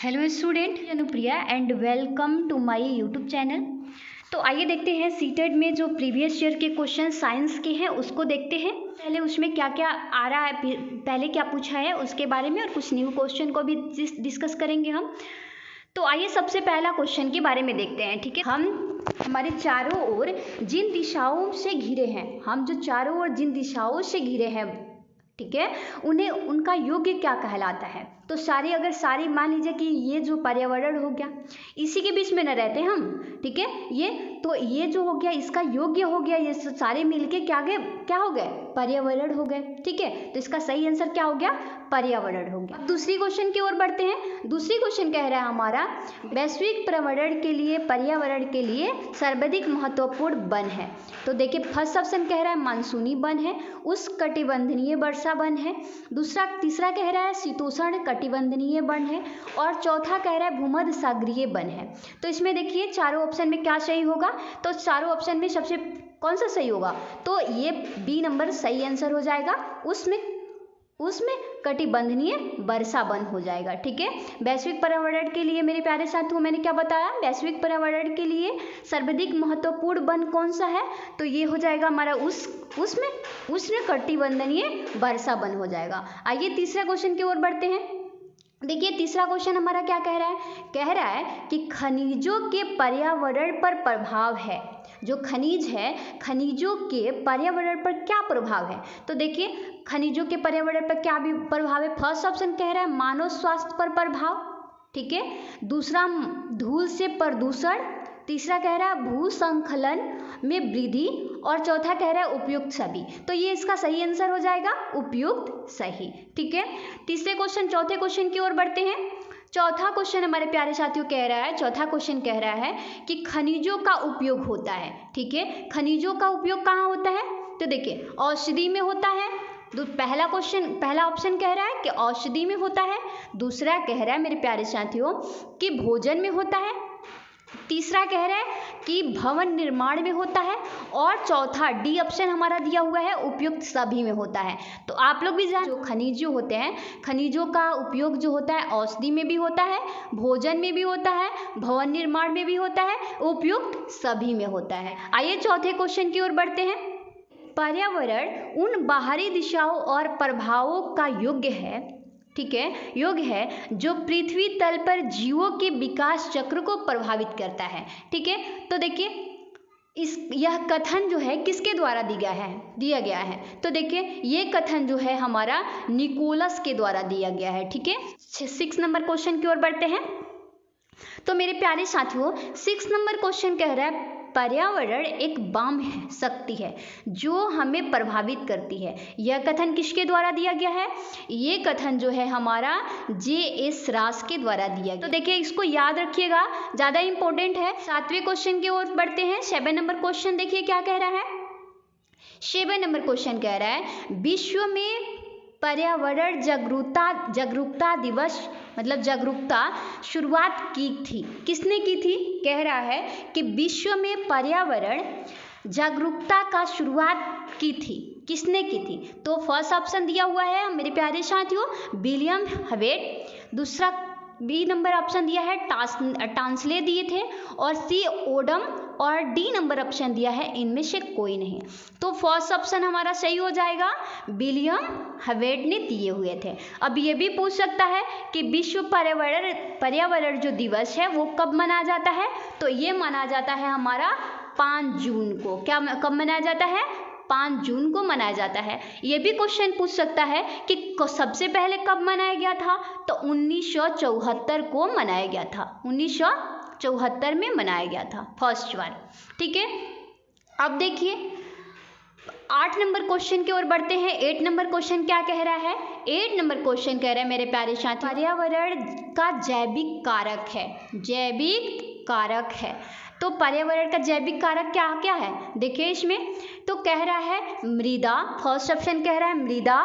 Hello student, Anupriya and welcome to my YouTube channel. तो आइए देखते हैं सीटेट में जो प्रीवियस ईयर के क्वेश्चन साइंस के हैं उसको देखते हैं। पहले उसमें क्या क्या आ रहा है, पहले क्या पूछा है उसके बारे में, और कुछ न्यू क्वेश्चन को भी डिस्कस करेंगे हम। तो आइए सबसे पहला क्वेश्चन के बारे में देखते हैं। ठीक है, हम हमारे चारों ओर जिन दिशाओं से घिरे हैं, हम जो चारों ओर जिन दिशाओं से घिरे हैं, ठीक है, उन्हें उनका योग्य क्या कहलाता है। तो सारी मान लीजिए कि ये जो पर्यावरण हो गया, इसी के बीच में न रहते हम, ठीक है, ये जो हो गया इसका योग्य हो गया, ये सारे मिलके क्या हो गए, पर्यावरण हो गए। ठीक है, तो इसका सही आंसर क्या हो गया, पर्यावरण हो गया। अब दूसरी क्वेश्चन की ओर बढ़ते हैं। दूसरी क्वेश्चन कह रहा है हमारा, वैश्विक पर्यावरण के लिए पर्यावरण के लिए सर्वाधिक महत्वपूर्ण वन है। तो देखिए फर्स्ट ऑप्शन कह रहा है मानसूनी वन है, उष्णकटिबंधीय वर्षा वन है, तीसरा कह रहा है शीतोष्ण कटिबंधीय वन है, और चौथा कह रहा है भूमध्य सागरीय वन है। तो इसमें देखिए चारों ऑप्शन में क्या सही होगा, तो चारों ऑप्शन में सबसे कौन सा सही होगा, तो ये बी नंबर सही आंसर हो जाएगा, उसमें कटिबंधीय वर्षा वन हो जाएगा। ठीक है, वैश्विक पर्यावरण के लिए मेरे प्यारे साथियों मैंने क्या बताया, वैश्विक पर्यावरण के लिए सर्वाधिक महत्वपूर्ण वन कौन सा है, तो ये हो जाएगा हमारा उसमें उष्णकटिबंधीय वर्षा वन हो जाएगा। आइए तीसरा क्वेश्चन की ओर बढ़ते हैं। देखिए तीसरा क्वेश्चन हमारा क्या कह रहा है कि खनिजों के पर्यावरण पर प्रभाव है। जो खनिज है, खनिजों के पर्यावरण पर क्या प्रभाव है, तो देखिए खनिजों के पर्यावरण पर क्या भी प्रभाव है। फर्स्ट ऑप्शन कह रहा है मानव स्वास्थ्य पर प्रभाव, ठीक है, दूसरा धूल से प्रदूषण, तीसरा कह रहा है भूसंखलन में वृद्धि, और चौथा कह रहा है उपयुक्त सभी। तो ये इसका सही आंसर हो जाएगा उपयुक्त सही। ठीक है, चौथे क्वेश्चन की ओर बढ़ते हैं। चौथा क्वेश्चन हमारे प्यारे साथियों चौथा क्वेश्चन कह रहा है कि खनिजों का उपयोग होता है। ठीक है, खनिजों का उपयोग कहाँ होता है, तो देखिए औषधि में होता है। पहला ऑप्शन कह रहा है कि औषधि में होता है, दूसरा कह रहा है मेरे प्यारे साथियों कि भोजन में होता है, तीसरा कह रहा है कि भवन निर्माण में होता है, और चौथा डी ऑप्शन हमारा दिया हुआ है उपयुक्त सभी में होता है। तो आप लोग भी जान, जो खनिज जो होते हैं, खनिजों का उपयोग जो होता है औषधि में भी होता है, भोजन में भी होता है, भवन निर्माण में भी होता है, उपयुक्त सभी में होता है। आइए चौथे क्वेश्चन की ओर बढ़ते हैं। पर्यावरण उन बाहरी दिशाओं और प्रभावों का योग्य है, ठीक है, योग है जो पृथ्वी तल पर जीवों के विकास चक्र को प्रभावित करता है। ठीक है, तो देखिए यह कथन जो है किसके द्वारा दिया गया है, तो देखिए ये कथन जो है हमारा निकोलस के द्वारा दिया गया है। ठीक है, 6 नंबर क्वेश्चन की ओर बढ़ते हैं। तो मेरे प्यारे साथियों 6 नंबर क्वेश्चन कह रहा है पर्यावरण एक वाम शक्ति है जो हमें प्रभावित करती है। यह कथन किसके द्वारा दिया गया है, ये कथन जो है हमारा J.S. रास के द्वारा दिया गया। तो देखिए इसको याद रखिएगा, ज़्यादा इंपॉर्टेंट है। 7वें क्वेश्चन की ओर बढ़ते हैं। 7 नंबर क्वेश्चन देखिए क्या कह रहा है। 7 नंबर क्वेश्चन कह रहा है विश्व में पर्यावरण जागरूकता दिवस मतलब जागरूकता शुरुआत की थी, किसने की थी, कह रहा है कि विश्व में पर्यावरण जागरूकता का शुरुआत की थी, किसने की थी। तो फर्स्ट ऑप्शन दिया हुआ है मेरे प्यारे साथियों विलियम हवेट, दूसरा बी नंबर ऑप्शन दिया है टांसले दिए थे, और सी ओडम, और डी नंबर ऑप्शन दिया है इनमें से कोई नहीं। तो फर्स्ट ऑप्शन हमारा सही हो जाएगा, विलियम हवेट ने दिए हुए थे। अब ये भी पूछ सकता है कि विश्व पर्यावरण जो दिवस है वो कब मनाया जाता है, तो ये मनाया जाता है हमारा 5 जून को। कब मनाया जाता है, 5 जून को मनाया जाता है। ये भी क्वेश्चन पूछ सकता है कि सबसे पहले कब मनाया गया था, तो 1974 को मनाया गया था, 1974 में मनाया गया था फर्स्ट बार। ठीक है, अब देखिए 8 नंबर क्वेश्चन की ओर बढ़ते हैं। 8 नंबर क्वेश्चन क्या कह रहा है, 8 नंबर क्वेश्चन कह रहा है मेरे प्यारे साथी पर्यावरण का जैविक कारक है। तो पर्यावरण का जैविक कारक क्या क्या है, देखिए इसमें तो कह रहा है मृदा, फर्स्ट ऑप्शन कह रहा है मृदा,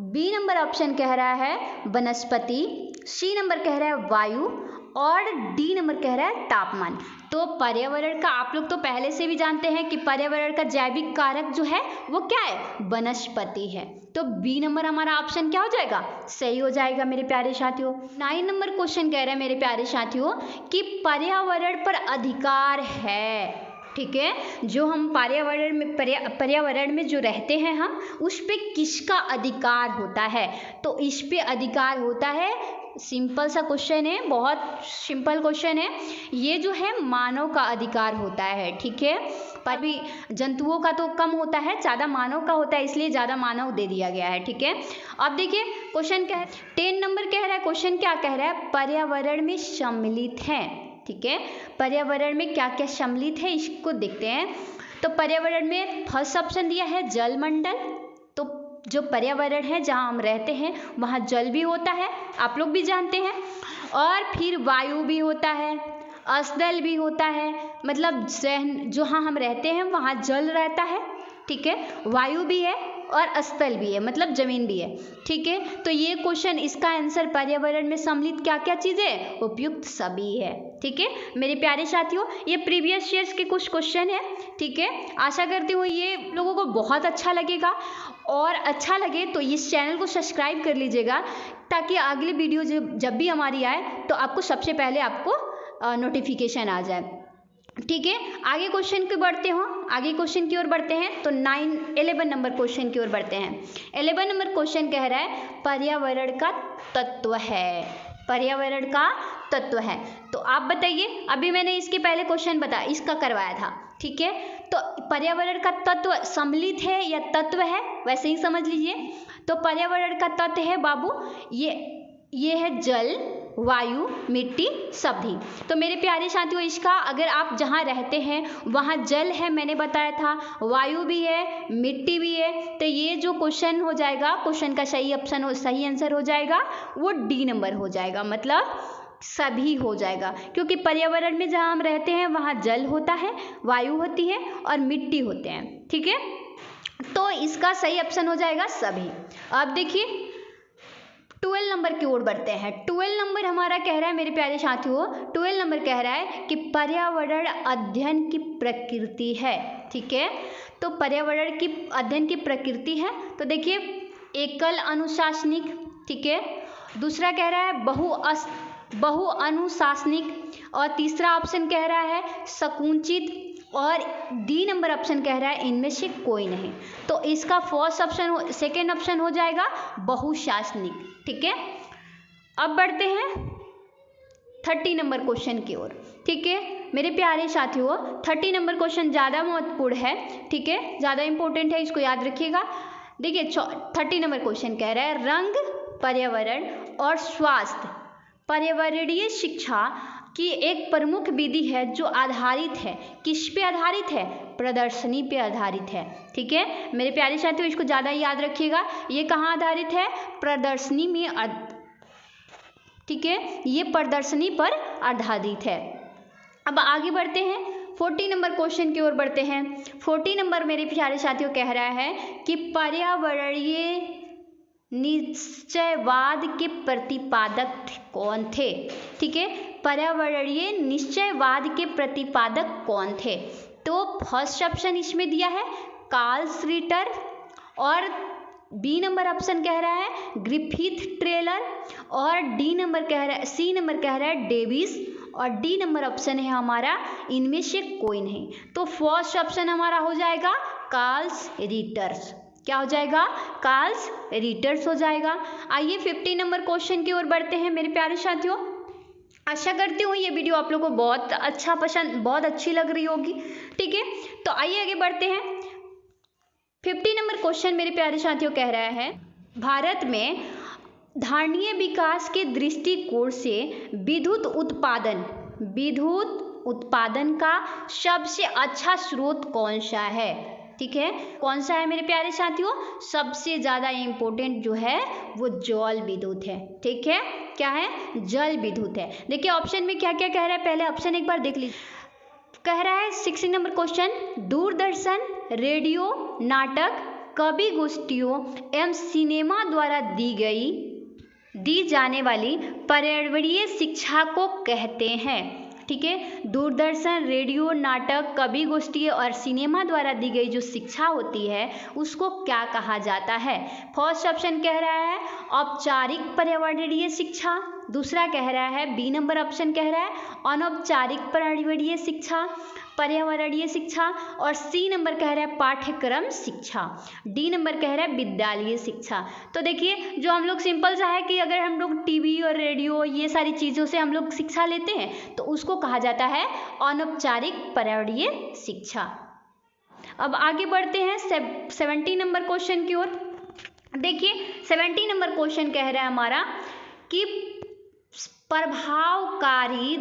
बी नंबर ऑप्शन कह रहा है वनस्पति, सी नंबर कह रहा है वायु, और डी नंबर कह रहा है तापमान। तो पर्यावरण का आप लोग तो पहले से भी जानते हैं कि पर्यावरण का जैविक कारक जो है वो क्या है, वनस्पति है। तो बी नंबर हमारा ऑप्शन क्या हो जाएगा, सही हो जाएगा मेरे प्यारे साथियों। 9 नंबर क्वेश्चन कह रहा है मेरे प्यारे साथियों कि पर्यावरण पर अधिकार है, ठीक है, जो हम पर्यावरण में जो रहते हैं हम, उस पे किसका अधिकार होता है, तो इस पे अधिकार होता है, सिंपल सा क्वेश्चन है, बहुत सिंपल क्वेश्चन है, ये जो है मानव का अधिकार होता है, ठीक है। पर भी जंतुओं का तो कम होता है, ज़्यादा मानव का होता है, इसलिए ज़्यादा मानव दे दिया गया है, ठीक है। अब देखिए क्वेश्चन क्या है, 10 नंबर कह रहा है, क्वेश्चन क्या कह रहा है, पर्यावरण में सम्मिलित है, ठीक है, पर्यावरण में क्या क्या सम्मिलित है इसको देखते हैं। तो पर्यावरण में फर्स्ट ऑप्शन दिया है जलमंडल, तो जो पर्यावरण है जहाँ हम रहते हैं वहाँ जल भी होता है, आप लोग भी जानते हैं, और फिर वायु भी होता है, स्थल भी होता है, मतलब जहाँ हम रहते हैं वहाँ जल रहता है, ठीक है, वायु भी है और स्थल भी है, मतलब जमीन भी है, ठीक है। तो ये क्वेश्चन, इसका आंसर पर्यावरण में सम्मिलित क्या क्या चीजें, उपयुक्त सभी है, ठीक है मेरे प्यारे साथियों। ये प्रीवियस ईयर्स के कुछ क्वेश्चन है, ठीक है। आशा करती हूँ ये लोगों को बहुत अच्छा लगेगा, और अच्छा लगे तो इस चैनल को सब्सक्राइब कर लीजिएगा, ताकि अगली वीडियो जब भी हमारी आए तो आपको सबसे पहले आपको नोटिफिकेशन आ जाए, ठीक है। आगे क्वेश्चन की बढ़ते हो, आगे क्वेश्चन की ओर बढ़ते हैं, तो 11 नंबर क्वेश्चन की ओर बढ़ते हैं। 11 नंबर क्वेश्चन कह रहा है पर्यावरण का तत्व है, पर्यावरण का तत्व है। तो आप बताइए, अभी मैंने इसके पहले क्वेश्चन इसका करवाया था, ठीक है। तो पर्यावरण का तत्व सम्मिलित है या तत्व है, वैसे ही समझ लीजिए। तो पर्यावरण का तत्व है बाबू, ये है जल, वायु, मिट्टी, सब्जी। तो मेरे प्यारे साथियों, इसका अगर आप जहाँ रहते हैं वहाँ जल है, मैंने बताया था, वायु भी है, मिट्टी भी है, तो ये जो क्वेश्चन हो जाएगा, क्वेश्चन का सही आंसर हो जाएगा वो डी नंबर हो जाएगा, मतलब सभी हो जाएगा, क्योंकि पर्यावरण में जहाँ हम रहते हैं वहाँ जल होता है, वायु होती है और मिट्टी होते हैं, ठीक है। तो इसका सही ऑप्शन हो जाएगा सभी। अब देखिए 12 नंबर की ओर बढ़ते हैं। 12 नंबर हमारा कह रहा है मेरे प्यारे साथियों, 12 नंबर कह रहा है कि पर्यावरण अध्ययन की प्रकृति है, ठीक है। तो पर्यावरण की अध्ययन की प्रकृति है, तो देखिए एकल अनुशासनिक, ठीक है, दूसरा कह रहा है बहु अनुशासनिक, और तीसरा ऑप्शन कह रहा है संकुचित, और डी नंबर ऑप्शन कह रहा है इनमें से कोई नहीं। तो इसका सेकेंड ऑप्शन हो जाएगा बहुशासनिक, ठीक है। अब बढ़ते हैं 30 नंबर क्वेश्चन की ओर, ठीक है मेरे प्यारे साथियों। 30 नंबर क्वेश्चन ज़्यादा महत्वपूर्ण है, ठीक है, ज़्यादा इंपॉर्टेंट है, इसको याद रखिएगा। देखिए 30 नंबर क्वेश्चन कह रहा है रंग, पर्यावरण और स्वास्थ्य पर्यावरणीय शिक्षा की एक प्रमुख विधि है जो आधारित है, किस पे आधारित है, प्रदर्शनी पे आधारित है, ठीक है मेरे प्यारे साथियों, इसको ज़्यादा याद रखिएगा। ये कहाँ आधारित है, प्रदर्शनी में, ठीक है, ये प्रदर्शनी पर आधारित है। अब आगे बढ़ते हैं 40 नंबर क्वेश्चन की ओर बढ़ते हैं। 40 नंबर मेरे प्यारे साथियों कह रहा है कि पर्यावरणीय निश्चयवाद के प्रतिपादक कौन थे, ठीक है, पर्यावरणीय निश्चयवाद के प्रतिपादक कौन थे। तो फर्स्ट ऑप्शन इसमें दिया है कार्ल श्रीटर, और बी नंबर ऑप्शन कह रहा है ग्रिफिथ ट्रेलर, और सी नंबर कह रहा है डेविस, और डी नंबर ऑप्शन है हमारा इनमें से कोई नहीं। तो फर्स्ट ऑप्शन हमारा हो जाएगा कार्ल्स रिटर्स, क्या हो जाएगा, कार्ल्स रिटर्स हो जाएगा। आइए 50 नंबर क्वेश्चन की ओर बढ़ते हैं मेरे प्यारे साथियों। आशा करती हूँ ये वीडियो आप लोगों को बहुत अच्छी लग रही होगी, ठीक है। तो आइए आगे बढ़ते हैं। 50 नंबर क्वेश्चन मेरे प्यारे साथियों कह रहा है भारत में धारणीय विकास के दृष्टिकोण से विद्युत उत्पादन का सबसे अच्छा स्रोत कौन सा है, ठीक है, कौन सा है मेरे प्यारे साथियों, सबसे ज़्यादा इम्पोर्टेंट जो है वो जल विद्युत है, ठीक है, क्या है, जल विद्युत है। देखिए ऑप्शन में क्या क्या कह रहा है, पहले ऑप्शन एक बार देख लीजिए। कह रहा है 60 नंबर क्वेश्चन दूरदर्शन, रेडियो, नाटक, कवि गोष्ठियों एवं सिनेमा द्वारा दी गई दी जाने वाली पर्यावरणीय शिक्षा को कहते हैं। ठीक है, दूरदर्शन, रेडियो, नाटक, कवि गोष्ठी और सिनेमा द्वारा दी गई जो शिक्षा होती है उसको क्या कहा जाता है? फर्स्ट ऑप्शन कह रहा है औपचारिक पर्यावरणीय शिक्षा, दूसरा कह रहा है बी नंबर ऑप्शन कह रहा है अनौपचारिक पर्यावरणीय शिक्षा, पर्यावरणीय शिक्षा, और सी नंबर कह रहा है पाठ्यक्रम शिक्षा, डी नंबर कह रहा है विद्यालय शिक्षा। तो देखिए जो हम लोग सिंपल सा है कि अगर हम लोग टीवी और रेडियो ये सारी चीज़ों से हम लोग शिक्षा लेते हैं तो उसको कहा जाता है अनौपचारिक पर्यावरणीय शिक्षा। अब आगे बढ़ते हैं 70 नंबर क्वेश्चन की ओर। देखिए 70 नंबर क्वेश्चन कह रहा है हमारा कि प्रभावकारी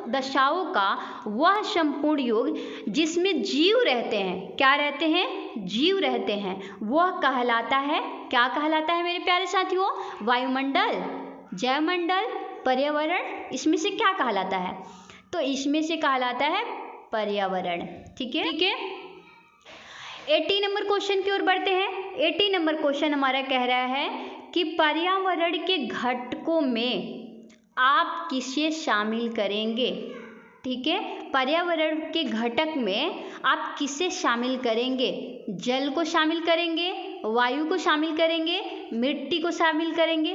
दशाओं का वह संपूर्ण योग जिसमें जीव रहते हैं, क्या रहते हैं? जीव रहते हैं, वह कहलाता है, क्या कहलाता है मेरे प्यारे साथियों? वायुमंडल, जयमंडल, पर्यावरण, इसमें से क्या कहलाता है? तो इसमें से कहलाता है पर्यावरण। ठीक है, ठीक है। 80 नंबर क्वेश्चन की ओर बढ़ते हैं। 80 नंबर क्वेश्चन हमारा कह रहा है कि पर्यावरण के घटकों में आप किसे शामिल करेंगे? ठीक है, पर्यावरण के घटक में आप किसे शामिल करेंगे? जल को शामिल करेंगे, वायु को शामिल करेंगे, मिट्टी को शामिल करेंगे।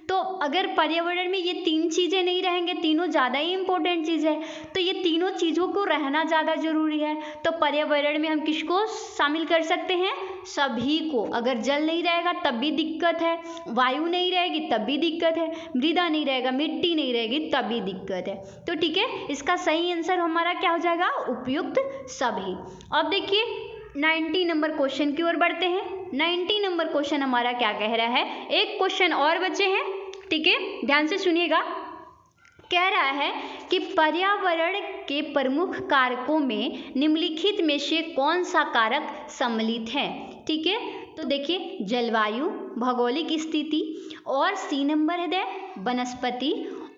तो अगर पर्यावरण में ये तीन चीज़ें नहीं रहेंगे, तीनों ज़्यादा ही इम्पोर्टेंट चीज़ है, तो ये तीनों चीज़ों को रहना ज़्यादा ज़रूरी है। तो पर्यावरण में हम किसको शामिल कर सकते हैं? सभी को। अगर जल नहीं रहेगा तब भी दिक्कत है, वायु नहीं रहेगी तब भी दिक्कत है, मृदा नहीं रहेगा, मिट्टी नहीं रहेगी तब भी दिक्कत है। तो ठीक है, इसका सही आंसर हमारा क्या हो जाएगा? उपयुक्त सभी। अब देखिए 90 नंबर क्वेश्चन की ओर बढ़ते हैं। 90 नंबर क्वेश्चन हमारा क्या कह रहा है? एक क्वेश्चन और बचे हैं, ठीक है, ध्यान से सुनिएगा। कह रहा है कि पर्यावरण के प्रमुख कारकों में निम्नलिखित में से कौन सा कारक सम्मिलित है? ठीक है, तो देखिए जलवायु, भौगोलिक स्थिति, और सी नंबर है वनस्पति,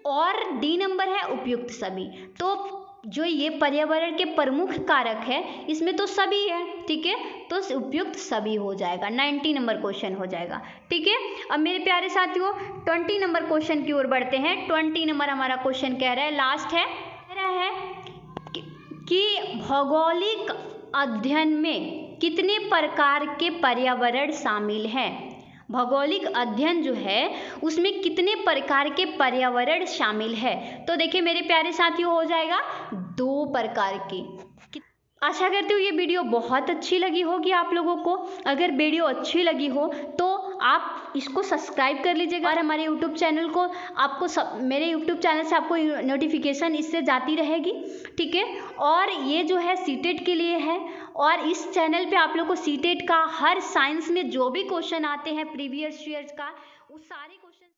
और डी नंबर है उपयुक्त सभी। तो जो ये पर्यावरण के प्रमुख कारक है इसमें तो सभी है, ठीक है, तो उपयुक्त सभी हो जाएगा, 90 नंबर क्वेश्चन हो जाएगा। ठीक है, अब मेरे प्यारे साथियों 20 नंबर क्वेश्चन की ओर बढ़ते हैं। 20 नंबर हमारा क्वेश्चन कह रहा है, लास्ट है, कह रहा है कि भौगोलिक अध्ययन में कितने प्रकार के पर्यावरण शामिल हैं? भौगोलिक अध्ययन जो है उसमें कितने प्रकार के पर्यावरण शामिल है? तो देखिए मेरे प्यारे साथियों हो जाएगा 2 प्रकार की। आशा करती हूँ ये वीडियो बहुत अच्छी लगी होगी आप लोगों को। अगर वीडियो अच्छी लगी हो तो आप इसको सब्सक्राइब कर लीजिएगा, और हमारे यूट्यूब चैनल को आपको मेरे यूट्यूब चैनल से आपको नोटिफिकेशन इससे जाती रहेगी। ठीक है, और ये जो है सीटेट के लिए है, और इस चैनल पे आप लोग को सीटेट का हर साइंस में जो भी क्वेश्चन आते हैं प्रीवियस ईयर्स का, उस सारे